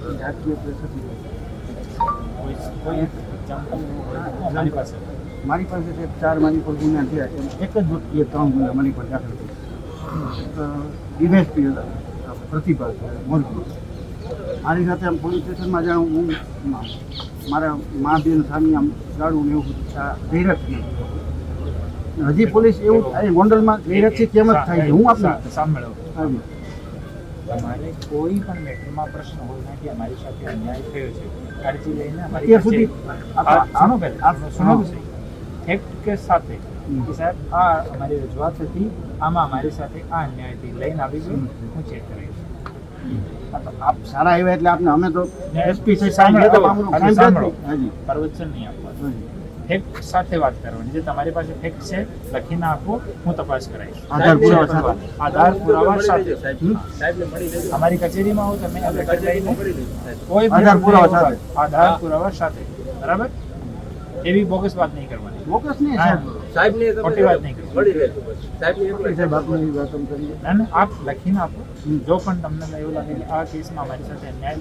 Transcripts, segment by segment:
રાજકીય પ્રેશરથી કોઈ એક્ઝામ્પલ મારી પાસે મારી પાસે છે 4 મારી પર ગુના થયા એમ એક જ વ્યક્તિએ 3 ગુના મારી પર દાખલ કર્યા. ડીવાયએસપી હતા પ્રતિભા મોરબી. મારી સાથે આમ પોલીસ સ્ટેશનમાં જાણ હું મારા મા બેન સામે આમ ગાડું ને એવું ગેરજ હજી પોલીસ એવું અહીં ગોંડલમાં ગેરજથી કેમ જ થાય છે. હું આપણે સાંભળો હાજી તમારે કોઈ પણ મેટરમાં પ્રશ્ન હોય ના કે અમારી સાથે અન્યાય થયો છે અરજી લઈને અમારી અત્યાર સુધી સુનો પહેલા સુનો ફેક્ટ કેસ સાથે કે સાહેબ આ અમારી રજૂઆત હતી આમાં અમારી સાથે આ અન્યાયથી લઈને આવી ગયું હું ચેક કરાવીશ. આપ સારા આવ્યા એટલે આપને અમે તો એસપી હાજી પ્રવચન નહીં આપવાનું, ફેક્ટ સાથે વાત કરવાની. જે તમારી પાસે ફેક્ટ છે લખીને આપો, હું તપાસ કરાવીશ. આધાર પુરાવા સાથે અમારી કચેરીમાં આવો તમે કોઈ આધાર પુરાવા સાથે, બરાબર? એવી બોગસ વાત નહીં કરવાની. બોગસ નહીં સાહેબ ખોટી વાત નહીં કરવાની. ના ના, આપ લખીને આપો. જો પણ તમને એવું લાગે કે આ કેસમાં અમારી સાથે અન્યાય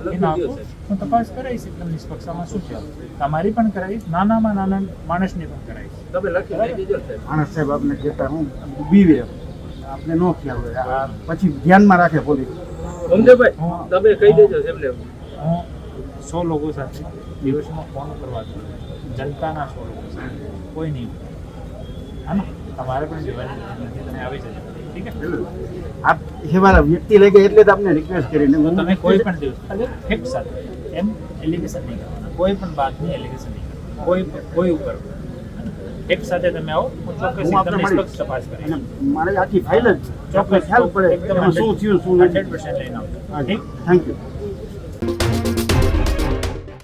લખીને આપો, હું તપાસ કરાવીશ. એકદમ નિષ્પક્ષતામાં શું છે તમારી પણ કરાવીશ, નાનામાં નાના માણસની પણ કરાવીશ. માણસ સાહેબ આપને કહેતા હું બીવે આપને નો ખ્યાલ હોય પછી ધ્યાનમાં રાખે પોલીસ. તમે કહી દેજો એમને. હું 100 લોકો સાથે દિવસમાં ફોન કરવા છું, જનતાના 100 લોકો સાથે, કોઈ નહીં. હા ને, તમારે પણ જવાની નથી, તમે આવી જજો. ઠીક છે? આપ એવાળા વ્યક્તિ લઈ ગયા એટલે જ આપને રિક્વેસ્ટ કરીને તમે કોઈ પણ દિવસ ફેક્ટ સાથે એમ એલિગેશન નહીં કરવાના, કોઈ પણ બાતની એલિગેશન નહીં કરવાના, કોઈ ઉપર ફેક્ટ સાથે તમે આવો, હું ચોક્કસ એકદમ નિષ્પક્ષ તપાસ કરીશ. મારે આખી ફાઇલ જ ચોક્કસ ખ્યાલ પડે એકદમ શું થયું શું નથી. 100% લઈને આવજો. ઠીક, થેન્ક યુ.